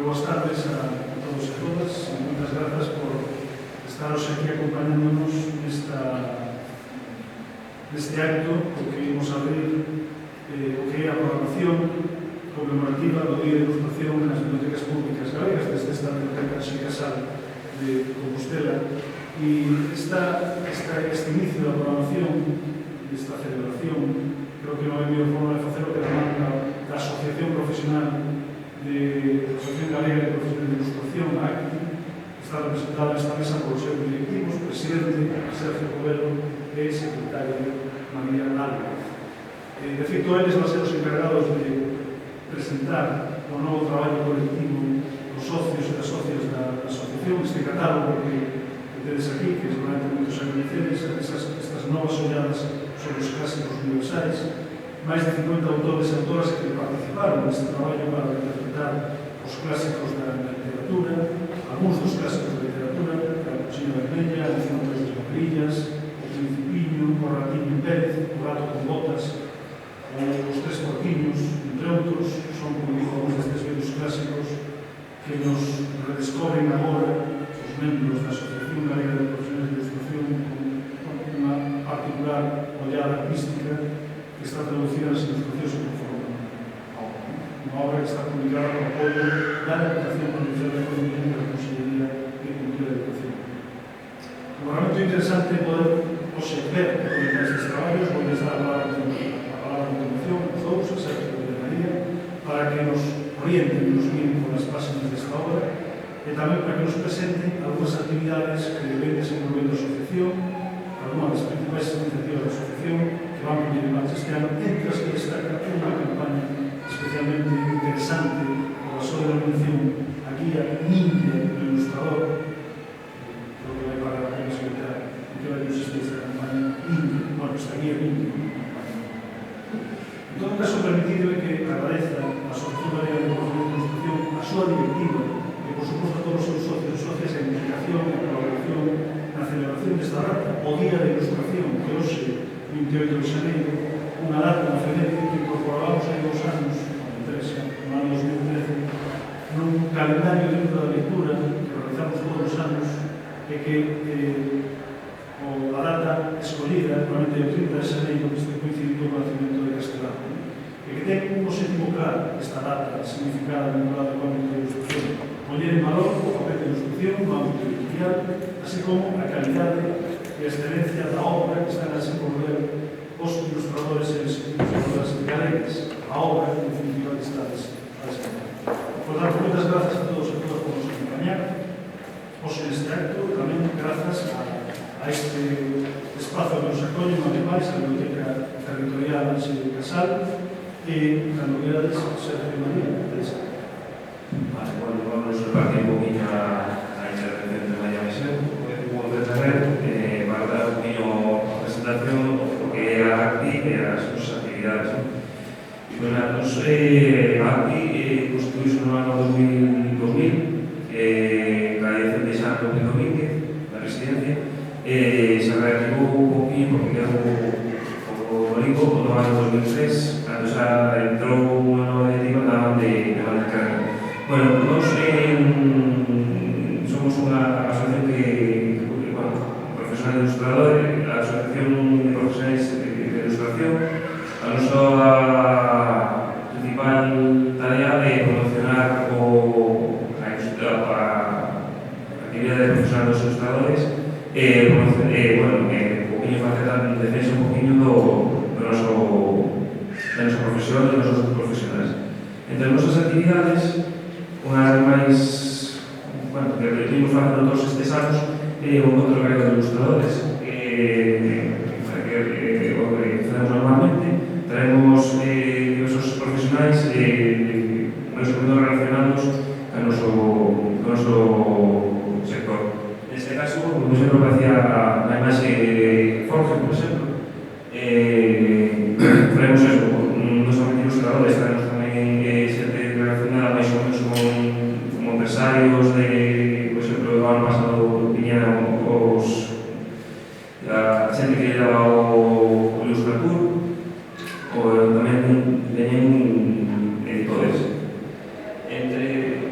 boas tardes a todos e todas e moitas grazas por estaros aquí acompañándonos neste acto o que imos abrir o que é a programación conmemorativa do Día de Ilustración nas Bibliotecas Públicas Galegas desde esta Biblioteca Xi Casal de Compostela e este inicio da programación esta celebración creo que non é a mellor forma de facer o que demanda da Asociación Profesional de Asociación Galega de Profesionales de Ilustración, ACI, está representada nesta mesa por os seus directivos, presidente Sergio Covelo e secretario María Álvarez. De feito, eles van ser os encargados de presentar o novo traballo colectivo dos socios e das socias da asociación, este catálogo que tedes aquí, que seguramente moitos a coñecedes, estas novas olladas sobre os clásicos universais, máis de 50 autores e autoras que participaron neste traballo para interpretar os clásicos da literatura, algúns dos clásicos da literatura, a Cuchilla Vermella, a Edición Tres Boquerillas, o Principiño, o Ratiño Pérez, o Gato con Botas, os Tres Porquiños, entre outros, son, como digo, algúns destes vellos clásicos que nos redescobren agora os membros da Asociación Galega de Profesionales de Ilustración con unha particular ollada artística que está traducida nas ilustracións que conforman unha obra que está publicada con apoio da Deputación Provincial de Economía e da Consellería de Cultura e Educación. Un realmente interesante poder ver estes traballos, vou dar a palabra a continuación aos dous, a Sergio de María, para que nos orienten e nos guíen por as páxinas desta obra e tamén para que nos presenten algunhas actividades que ven desenvolvendo a asociación, algunhas das principais iniciativas da asociación que van poñer en marcha este ano, entre as que destaca unha campaña especialmente interesante por a súa denominación a guía ninja do ilustrador. Creo que vai pagar a pena explicar en que vai consistir esta campaña ninja, bueno, esta guía ninja. En todo caso, permitidme que agradeza a Asociación Galega de Profesionales de Ilustración a súa directiva e, por suposto, a todos os seus socios e socias a implicación e a colaboración na celebración desta data, o Día de Ilustración, que hoxe, 28 de xaneiro, unha data, unha efeméride que incorporamos hai 2 anos, no ano 2013, nun calendario dentro da lectura que realizamos todos os anos e que a data escollida, probablemente o 30 de xaneiro, que este coincidido co nacimento de Castelao, e que ten un objetivo claro esta data significada vinculada ao ámbito da ilustración, poñer en valor o papel de ilustración no ámbito editorial, así como a calidade e a excelencia da obra que están a desenvolver os ilustradores e as ilustradoras galegas, a obra en definitiva que está a desenvolver. Por tanto, moitas grazas a todos e a todas por nos acompañar hoxe neste acto, tamén grazas a este espazo que nos acolle, unha vez máis, a Biblioteca Territorial de Casal e, cando querades, Sergio María. Vale, bueno, vamos a repartir un poquinho a intervención de María Meseu. Vou empezar para dar un poquinho a presentación do que é a ACPI e as súas actividades. Bueno, a ACPI constituíse no ano 2000, ca dirección de San López Domínguez, na residencia, se reactivou un poquinho porque quedou o limbo no ano 2003, cando xa entrou unha nova directiva daban de carga. Bueno, nós somos unha asociación que, profesional de ilustrador, a Asociación de Profesionales de Ilustración, a nosa principal tarea é promocionar a actividade de profesional dos ilustradores e, un poquinho facer tamén defensa un poquinho da nosa profesión e dos nosos profesionales. Entre as nosas actividades, unha das máis, que venimos facendo todos estes anos é o encontro galego de ilustradores que facemos normalmente. Traemos diversos profesionais máis ou menos relacionados ao noso sector. Neste caso, como exemplo, facía na imaxe de Jorge, por exemplo, traemos eso, non somente ilustradores, traemos tamén xente relacionada máis ou menos como empresarios de, por exemplo, o ano pasado viñeron a xente que leva o Ilustratur, tamén veñen editores. Entre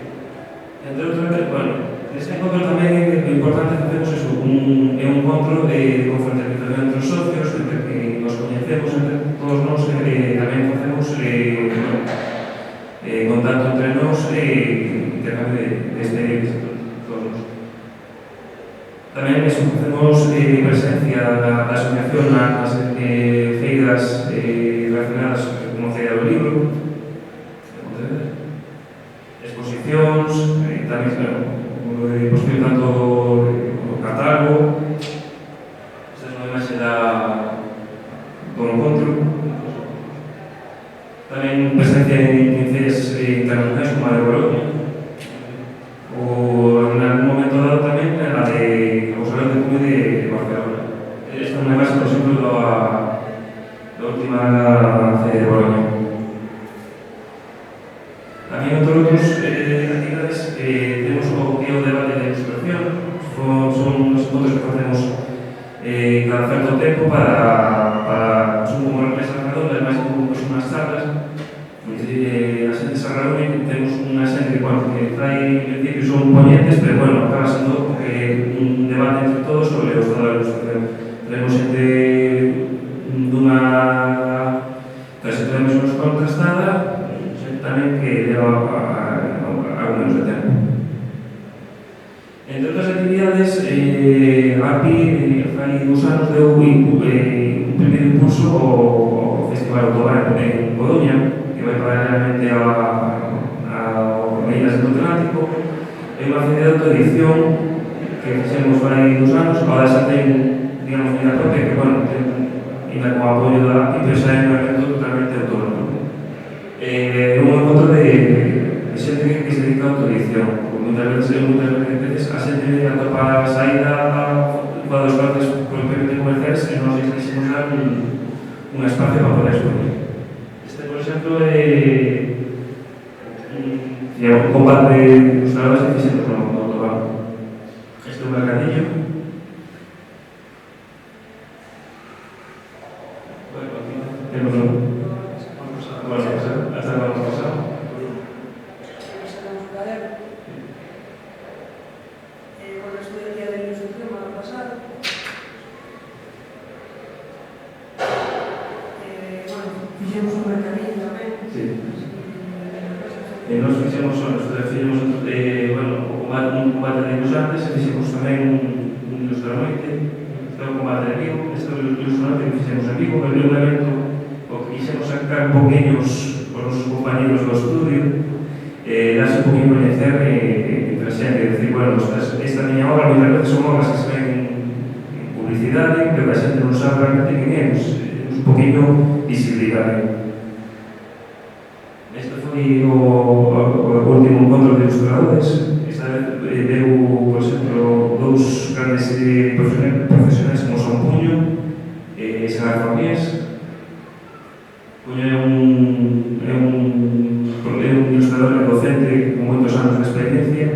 nas feiras relacionadas como a Feira do Libro, exposicións, tamén posiblemente tanto o catálogo. Esta é unha imaxe do encontro. Tamén presencia en feiras internacionais como a de Bolonia, ou en algún momento dado tamén a de o Salón de Cume de Barcelona. Esta é unha imaxe, por exemplo, da última feira de Bolonia. Tamén outros actividades temos o que é o debate de ilustración. Son os encontros que facemos cada certo tempo son como mesas redondas, máis como unhas charlas. A xente se reúne, temos unha xente que trai, en principio son ponentes, pero bueno, acaba sendo un debate entre todos sobre o estado da ilustración. Tenemos xente dunha trayectoria máis ou menos contrastada, xente tamén que leva algo menos de tempo. Entre outras actividades, a API fai 2 anos deu un primeiro impulso ao Festival Autobar en Coruña, que vai paralelamente a Illas do Atlántico. É unha feira de autoedición que fixemos fai 2 anos, agora xa ten, digamos, vida propia, que, bueno, ainda con apoio da API, pero xa é un evento totalmente autónomo. É un encontro de xente que se dedica a autoedición. Muitas veces a xente atopa a saída para dos partes propiamente comerciales e non se quixemos dar un espacio para poder exponer. Este, por exemplo, é un combate de ilustradores que fixemos no autobano. Este é un mercadillo. Temos un... hasta el vamos pasado. Nos fixemos un combate de ilustrantes e fixemos tamén un ilustranoite, un combate de Vigo. Este é o ilustranoite que fixemos en Vigo, pero é un evento o que quixemos sacar poqueños os nosos compañeros do estudio, darse un poquinho coñecer entre a xente, e dicir, bueno, esta miña obra moitas veces son obras que se ven en publicidade, pero a xente non sabe realmente quen é, un poquinho visibilidade. Este foi o último encontro de ilustradores. Esta vez deu, por exemplo, 2 grandes profesionais como son Puño e Sagar Famies. Puño é un ilustrador e docente con moitos anos de experiencia.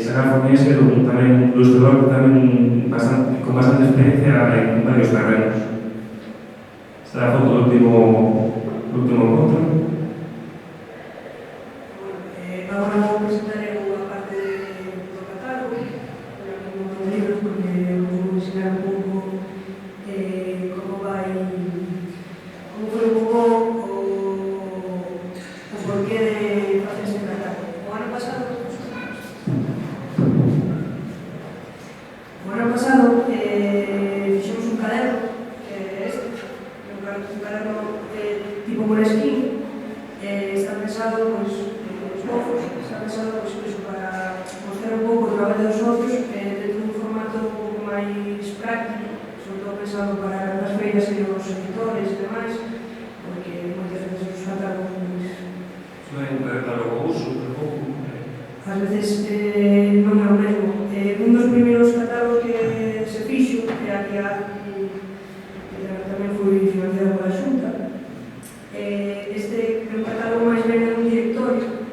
Sagar Famies é tamén un ilustrador con bastante experiencia en varios terrenos. Esta é a foto do último encontro. Ahora vou presentar unha parte do catálogo, dos libros, porque vou ensinar un pouco como foi un pouco o porqué de facer este catálogo. O ano pasado fixemos un caderno, un caderno tipo Moleskine, está pensado, está pensado para mostrar un pouco o traballo dos socios dentro dun formato un pouco máis práctico, sobre todo pensado para as feiras e os editores e demais, porque moitas veces os catálogos un catálogo uso, ás veces non é o mesmo. Un dos primeiros catálogos que se fixo era que tamén foi financiado pola Xunta. Este é un catálogo máis ben de un directorio.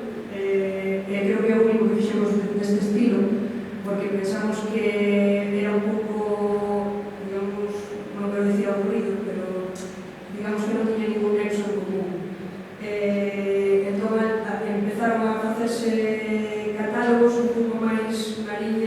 Creo que é o único que fixemos deste estilo, porque pensamos que era un pouco, digamos, non quero dicir aburrido, pero digamos que non tiña ningún nexo en común. Entón, empezaron a facerse catálogos un pouco máis na liña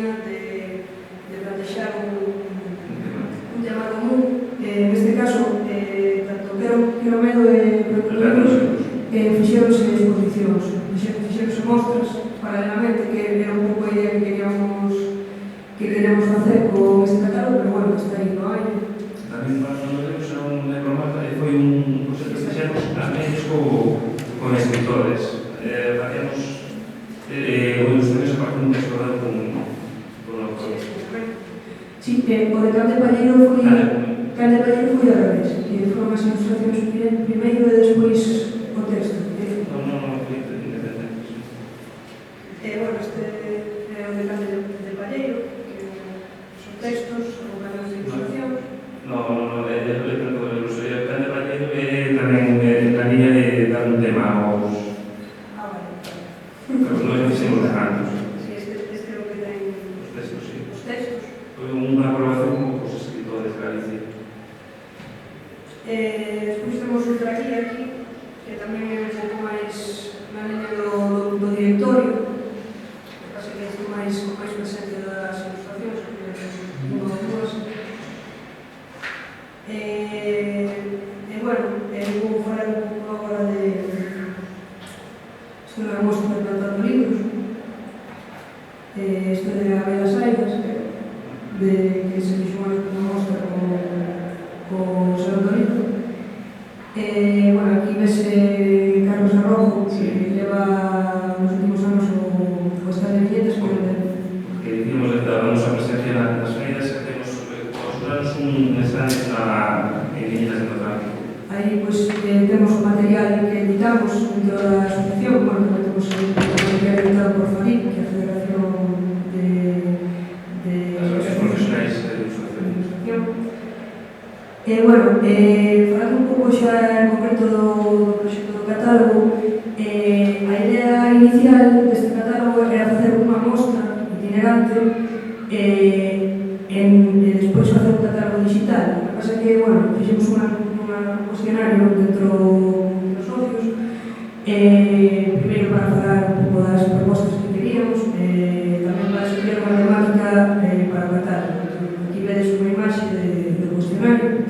Sí, o de Can de Palleiro foi ao revés, que foron as ilustracións primeiro e despois o texto. No, foi independente. Bueno, este é o de Can de Palleiro, que son textos, ou canales de ilustración. No, el Can de Palleiro é tamén na liña de dar un tema aos nós fixemos os cantos. Sí, este é o que ten Os textos, sí. os textos. Foi unha colaboración con os escritores de Galicia. Despois temos outra guía aquí, que tamén é un pouco máis na liña do directorio, que pasa que é máis presente das ilustracións, que unha ou dúas. Bueno, vou falar un pouco agora de unha mostra de plantando libros, isto de Abel das Aigas, que se fixo unha mostra co Salón do Libro. Bueno, aquí vese Carlos Arrojo, que leva nos últimos anos o stand de viñetas, que dicimos que dábamos a presencia nas feiras, que temos os anos un stand en viñetas de Atlántico. Aí, pois, temos o material que editamos dentro da asociación, bueno, tamén temos o material editado por FADIC, que é a Federación de Asociacións Profesionais de Ilustración. Bueno, falando un pouco xa en concreto do proxecto do catálogo, a idea inicial deste catálogo era facer unha mostra itinerante e despois facer un catálogo digital. O que pasa que, bueno, fixemos un cuestionario dentro dos socios, primeiro para falar un pouco das propostas que queríamos, tamén para estudiar unha temática para o catálogo. Aquí vedes unha imaxe do cuestionario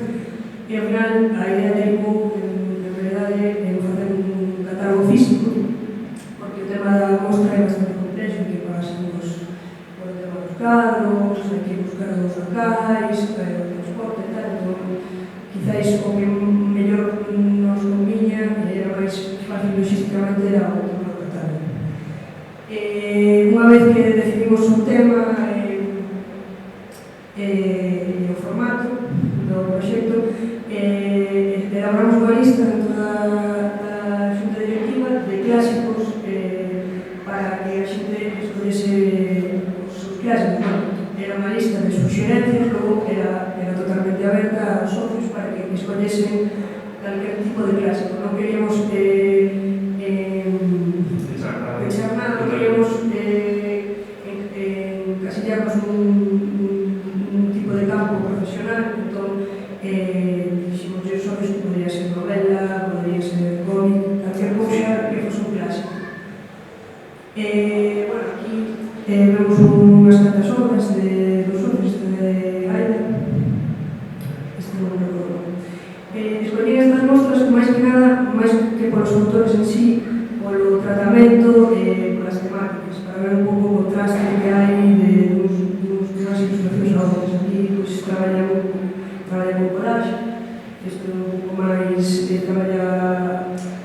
e ao final a idea derivou en realidade en facer un catálogo físico, porque o tema da mostra é bastante complexo, que pasamos por o tema dos cadros, hai que buscar os locais, o transporte e tal, entón quizáis o que mellor nos conviña era máis fácil logísticamente era o tema do catálogo. Unha vez que decidimos o tema e o formato do proxecto, elaboramos unha lista dentro da xunta directiva de clásicos para que a xente escollese os seus clásicos. Era unha lista de suxerencias, logo era totalmente aberta aos socios para que escollesen calquer tipo de clásico. Non queríamos pensar nada, non queríamos encasillarnos un tipo de campo profesional, entón dixemos os socios que podría ser novela, podría ser cómic, calquer cousa que fose un clásico. Bueno, aquí vemos unhas cantas obras dos socios de Aida, este non me recordo. Escollín estas mostras máis que nada, máis que polos autores en sí, polo tratamento e polas temáticas, para ver un pouco o contraste que hai dunhas ilustracións a outras. Aquí traballan con collage, isto é un pouco máis traballa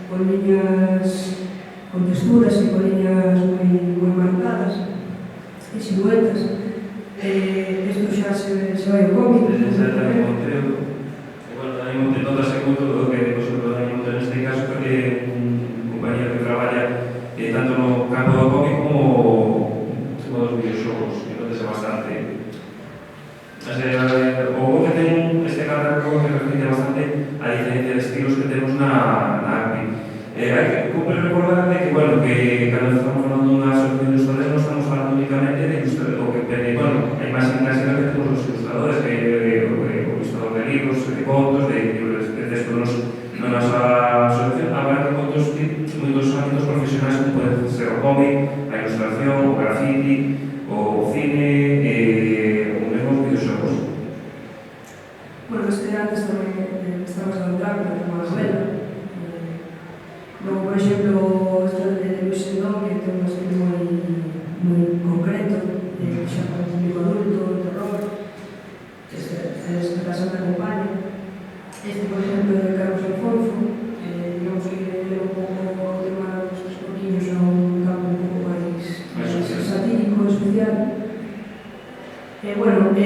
con liñas, con texturas e con liñas moi marcadas e siluetas. Isto xa se vai ao cómic. Dani Montero, Dani Montero notase moito do que Dani Montero neste caso, porque é un compañero que traballa tanto no campo do cómic como dos videoxogos, que notase bastante. O bo que ten este catálogo que reflexe bastante a diferencia de estilos que temos na ACPI. Hai que cumpre recordar que, bueno, que cando estamos falando dunha asociación de ilustradores non estamos falando únicamente de ilustradores, o que, bueno, hai máis clásica que temos os ilustradores, que o ilustrador de libros, de contos, de libros de texto na nosa asociación, abarca moitos ámbitos profesionais como pode ser o cómic, a ilustración, o graffiti, o cine, o mesmo os videoxogos. Bueno, este antes tamén estabas a lembrar, pero como a novela. Logo, por exemplo, este de Luis Sendón, que ten un estilo moi concreto, xa para o público adulto, terror, da Santa Compaña. Este, por exemplo, de Carlos Alfonso, digamos que leva un pouco o tema dos escoquiños a un campo un pouco máis satírico, especial. Bueno,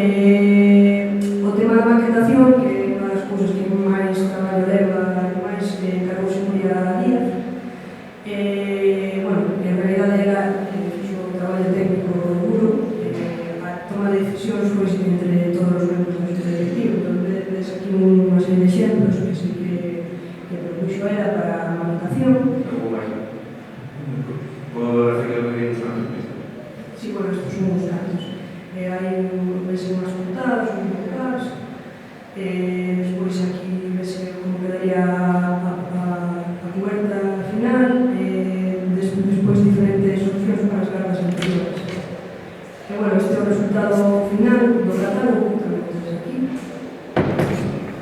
iso era para a manutención. Podo decir que lo que ilustrando. Sí, bueno, estos son uns cantos. Hai vese unhas puntadas, uns puntadas. Despois aquí vese como quedaría a cuberta final. Despois diferentes opcións para as gardas anteriores. E bueno, este é o resultado final do catálogo, tamén tenéis aquí.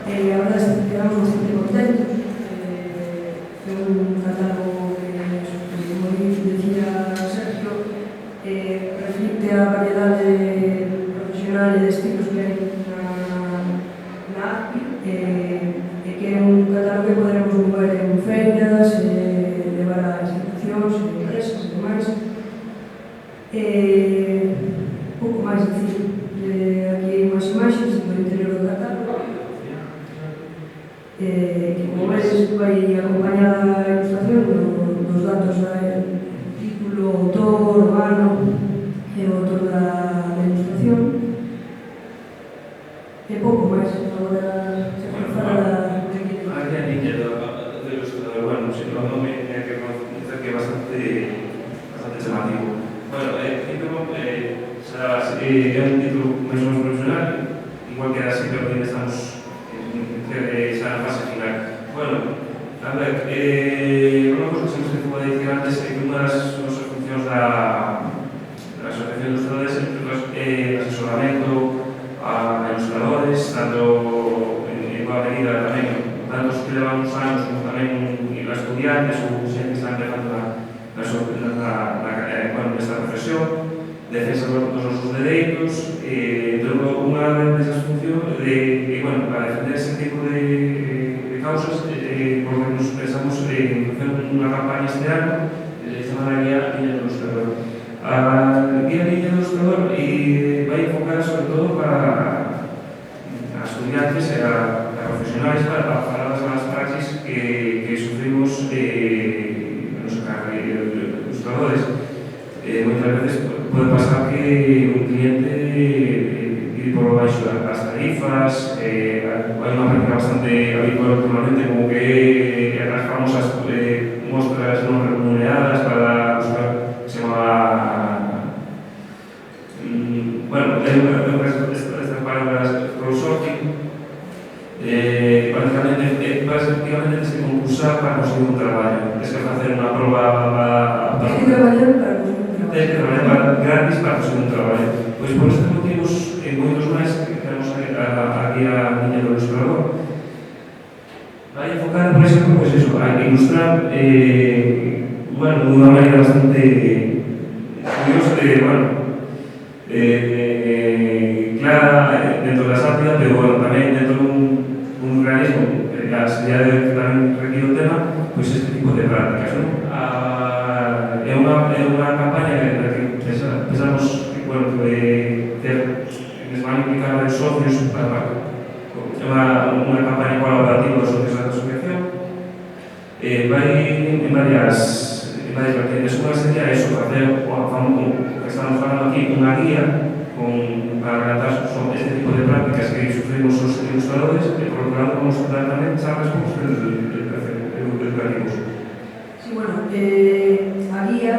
A verdade é que quedamos bastante contentos. É un catálogo que, como decía Sergio, reflicte a variedade profesional e de estilos que hai na ACPI, e que é un catálogo que poderemos mover en feiras, levar a institucións, empresas e demais. Pouco máis dicir. Aquí hai unhas imaxes do interior do catálogo, que como vedes vai acompañada a ilustración dos datos do título, autor, o ano e o autor da ilustración. E pouco máis. Agora se pode falar de aquí. Aquí a niña do ilustrador, bueno, se non nome é que é bastante chamativo. Bueno, é un título máis ou menos profesional, igual que así, pero que estamos xa na fase final. Bueno, a ver, unha cosa que se pode dicir antes é que unha das nosas funcións da Asociación de Ilustradores é asesoramento a ilustradores, tanto en boa medida tamén, tanto os que levan uns anos como tamén a estudiantes ou xente que están empezando nesta profesión, defensa dos nosos dereitos, entón unha desas funcións bueno, para defender ese tipo de causas, porque nos pensamos en facer unha campaña este ano chamada Guía Niña do Ilustrador. A Guía Niña do Ilustrador vai enfocada sobre todo para estudiantes e a profesionais para falar das malas praxis que sufrimos nos ilustradores. Moitas veces pode pasar que un cliente pide por baixo das tarifas, hai unha práctica bastante habitual últimamente como que as famosas mostras non remuneradas para buscar, se chama bueno, estas palabras crowdsourcing, prácticamente tens que concursar para conseguir un traballo, tens que facer unha proba Tens que traballar para conseguir un traballo. Tens que traballar gratis para conseguir un traballo. Pois por estes motivos, en moitos máis que temos a Guía Niña do Ilustrador, vai enfocar, por exemplo, pois eso, a ilustrar bueno, de unha maneira bastante curiosa, clara dentro da sátira, pero bueno, tamén dentro dun realismo que a seriedade que tamén requiere o tema, pois este tipo de prácticas, non? É unha campaña na que pensamos que, bueno, que nos van a implicar varios socios para unha campaña colaborativa dos socios da asociación. Vai en varias vertientes. Unha sería eso, facer que estamos falando aquí, unha guía para relatar sobre este tipo de prácticas que sufrimos os ilustradores, e por outro lado vamos a dar tamén charlas educativos. Sí, bueno, a guía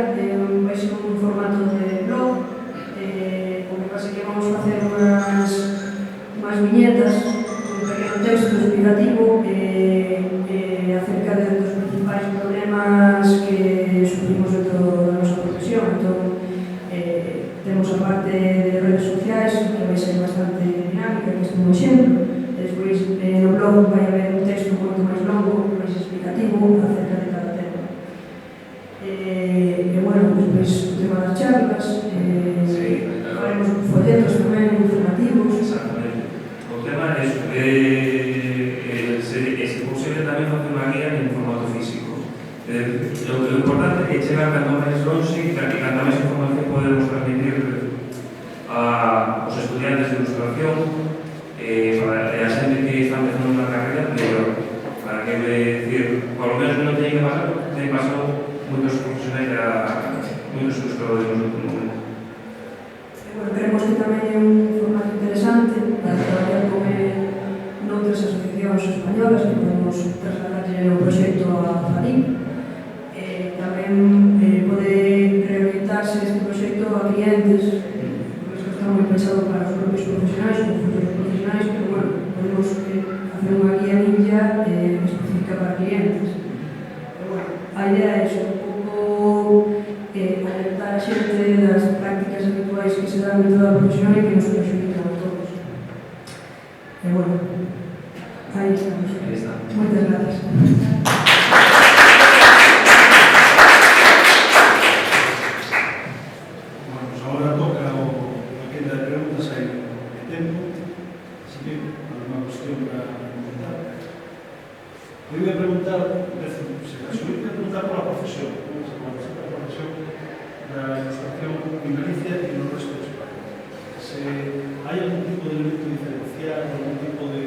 vai ser un formato de blog, o que pasa é que vamos a facer unhas viñetas, un pequeno texto explicativo acerca dos principais problemas que sufrimos dentro da nosa profesión. Entón, temos a parte de redes sociais, que vai ser bastante dinámica, que este é un exemplo. Despois, no blog vai haber un texto moito máis longo, máis explicativo, acerca de cada tema. E, bueno, despois o tema das charlas, faremos folletos tamén informativos. Exactamente. O tema é se posible tamén facer unha guía en formato físico. O importante é chegar cando máis longe e cando máis información podemos transmitir aos estudiantes de ilustración para a xente que está empezando unha carreira mellor, para que decir, por lo menos non teñen que pasar, teñen pasado moitos profesionais moitos ilustradores no último momento. Bueno, creemos que tamén é un formato interesante para traballar con noutras asociacións españolas españolas que podemos trasladarlle o proxecto a FADIP. Tamén pode reorientarse este proxecto a clientes, porque isto está moi pensado para os propios profesionais, os futuros profesionais, pero bueno, podemos facer unha guía ninja específica para clientes. Pero bueno, a idea é iso, un pouco alertar a xente das prácticas habituais que se dan dentro da profesional e que nos perxudican a todos. E bueno, aí estamos. Aí está. Moitas gracias. Bueno, pues ahora toca a quenda de preguntas aí de tempo, así que alguna cuestión para comentar. Eu ia preguntar, se ia preguntar por a profesión, a profesión da ilustración en Galicia e no resto de España. Se hai algún tipo de elemento diferencial, algún tipo de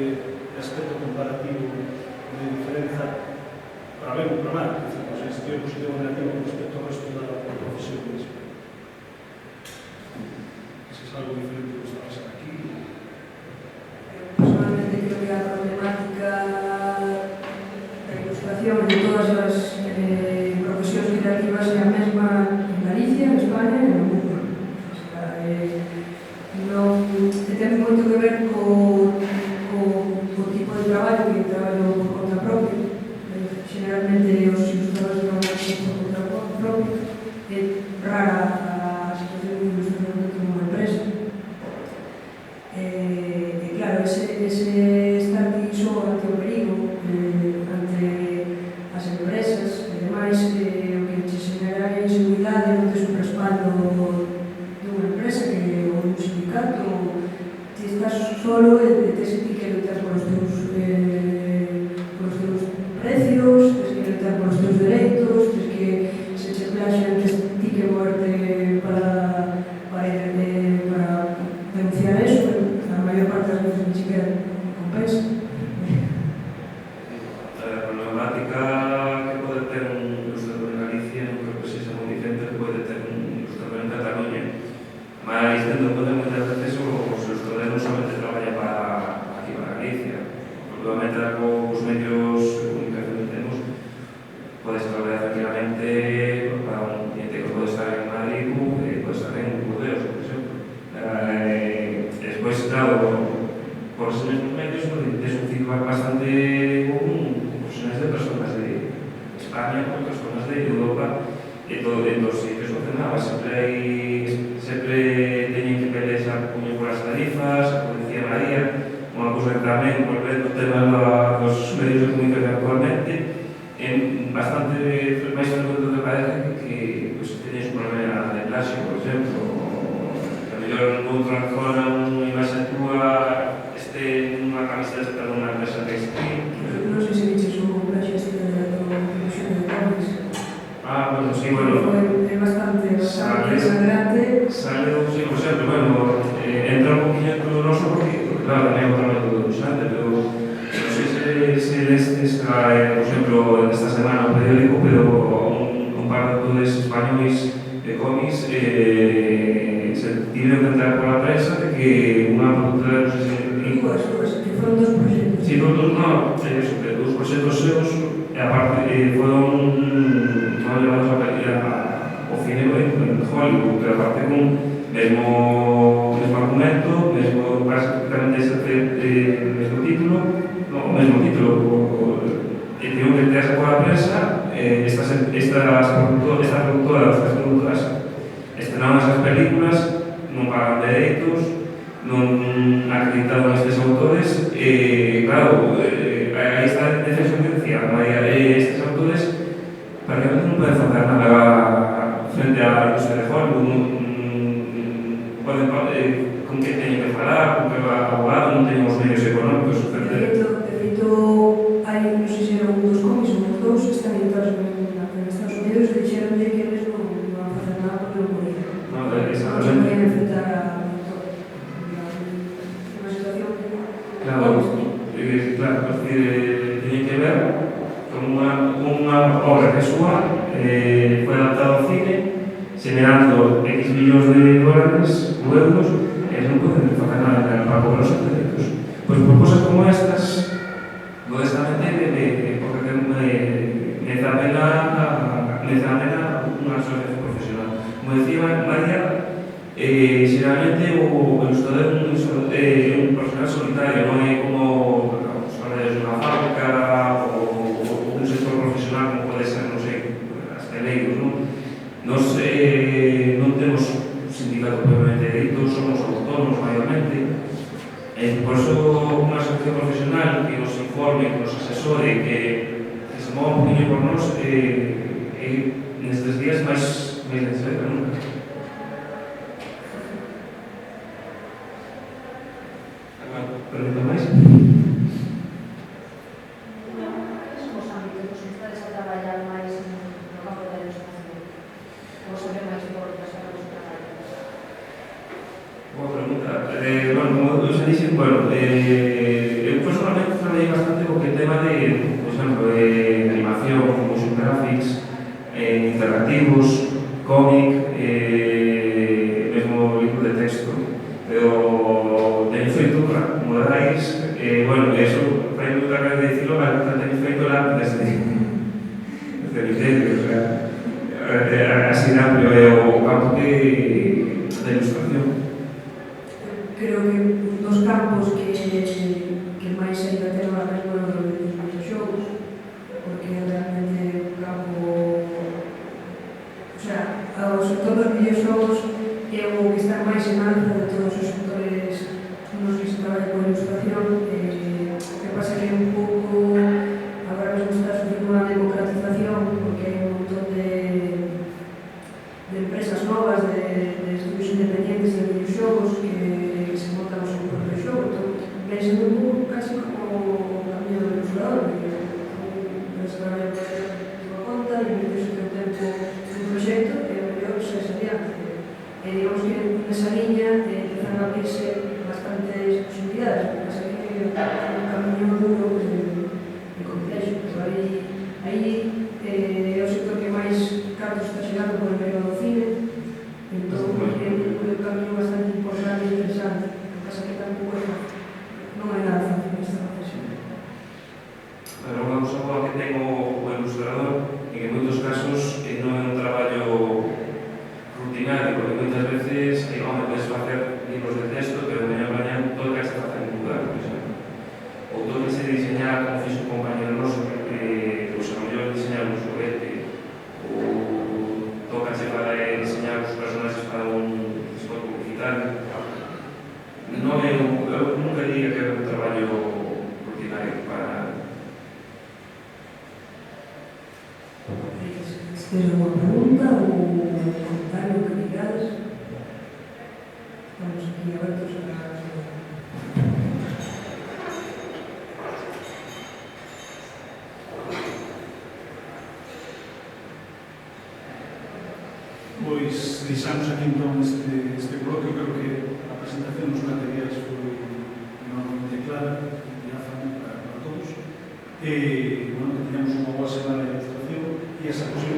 aspecto comparativo de diferenza para ver un programa, se estive positivo ou negativo con respecto ao resto da profesión mesmo. Se é algo diferente que está pasando aquí. Personalmente creo que a problemática da ilustración de todas as profesións creativas é a mesma en Galicia, en España e no mundo. O sea, ten moito que ver co tipo de traballo, que traballo por conta propia. Generalmente os ilustradores traballan por conta propia. É rara a situación de ilustración dentro de unha empresa. E claro, ese estar aquí só ante o perigo, ante as empresas e demais, o que te xenera é inseguridade, non tes un respaldo dunha empresa que ou un sindicato, ti estás solo e tes ti que lutar por os teus precios, tes que lutar por os teus dereitos, tes que se che plaxan, tes ti que moverte para denunciar eso, pero a maior parte das veces ni siquiera compensa. A problemática que pode ter un ilustrador en Galicia non creo que sexa moi diferente que pode ter un ilustrador en Cataluña. Mais, tendo en conta moitas veces os ilustradores non somente traballan aquí para Galicia. Probablemente os medios de comunicación que temos podes traballar tranquilamente para un cliente que pode estar en Madrid ou pode estar en Burdeos, por exemplo. Despois, claro, por esos mesmos medios tes un feedback bastante común con profesionales de personas de España, con personas de Europa e todos os sitios onde nada, sempre teñen que pelear puño por as tarifas, como decía María, unha cousa que tamén, volvendo ao tema dos medios de comunicación actualmente, é bastante máis frecuente que parece que teñes un problema de plagio, por exemplo, que a mellor noutra zona unha imaxe túa este nunha camiseta para unha empresa textil. Non sei se dices o plagio este do proxecto de cómics. Bueno, sí, bueno. É bastante sangrante. Sale do sí, por exemplo, bueno, entra un poquinho todo noso porque, claro, tamén é outro método ilustrante, pero non sei se destes, por exemplo, esta semana o periódico, pero un par de autores españois de cómics se tiveron que entrar pola prensa de que unha productora, non sei se... Que foron dos proxectos. Sí, dos proxectos seus, e aparte foron levados ao cine en Hollywood, pero aparte con mesmo argumento, prácticamente o mesmo título, o e tiveron que enterarse pola prensa, estas productoras estrenaron esas películas, non pagan dereitos, non acreditaron estes autores, e claro, aí está a defensa que decía, estes autores prácticamente non poden facer nada frente á industria de Hollywood, con que teñen que falar, con que abogado, non teñen os medios económicos, etc. De feito, hai, non sei se era un dos cómics ou os dous, están editados en Estados Unidos e dixeronlle que eles non van a facer nada porque non podían. Non se podían enfrentar a unha situación que... Claro, teñen que ver como unha obra que súa foi adaptada ao cine generando X millóns de dólares ou euros e non poden facer nada para cobrar os derechos. Pois por cosas como estas modestamente porque merece a pena unha asociación profesional. Como decía María, xeralmente o ilustrador é un profesional solitario, non é como os traballos de unha fábrica ou un sector profesional como pode ser, non sei, asteleiros, non? Nos non temos un sindicato propiamente dito, somos autónomos maiormente, por iso unha asociación profesional que nos informe, que nos asesore, que se mova un poquinho por nós, nestes días máis necesario que nunca. Pregunta máis? Os ámbitos dos que estades a traballar máis no campo da ilustración? Ou se ve máis por pasar os traballos? Boa pregunta. Como eu xa dixen, eu personalmente traballei bastante co que tema de, por exemplo, animación, motion graphics, interactivos, cómic, mesmo libro de texto. Pero teño feito morais, eso, para mí outra vez de dicilo, teño feito lápidas de cementerio, o sea, así de amplio é o campo de ilustración. Creo que un dos campos que máis se ten ahora mesmo é o dos videoxogos, porque realmente un campo, o sea, o sector dos videoxogos é o que está máis en alza de todos os sectores nos que se traballa con ilustración. O que pasa que un pouco agora mesmo está sufrindo unha democratización, porque hai un montón de empresas novas, de estudios independientes de videoxogos que se montan o seu propio xogo. Entón, ven sendo un pouco casi como o camiño do ilustrador, que se traballa por unha conta e metes o teu tempo un proxecto e o mellor se adiante. Digamos que nesa liña empezan a abrirse bastantes posibilidades, porque pasa que é un camiño duro e complexo, pero aí é o sector que máis cartos está chegando por el medio do cine, entón é un camiño bastante importante e interesante. O que pasa que tampouco non é nada fácil esta profesión. Pero unha cousa boa que ten o ilustrador é que en moitos casos non é un traballo rutinario, porque moitas veces podes facer libros de texto, pero de mañá todo que se facer en lugar, por exemplo. Ou todo que se diseñar, como fixe un compañero noso, que a mellor diseñar un xoguete, ou tócase para diseñar os personaxes para un spot publicitario. Non é eu nunca diría que é un traballo rutinario para... ¿Tienes alguna pregunta o comentario que digas? Estamos aquí abiertos a la... Pois deixamos aquí entón este coloquio. Creo que a presentación dos materiais foi enormemente clara e diáfana para todos. Que teníamos unha boa semana de ilustración e esa posibilidade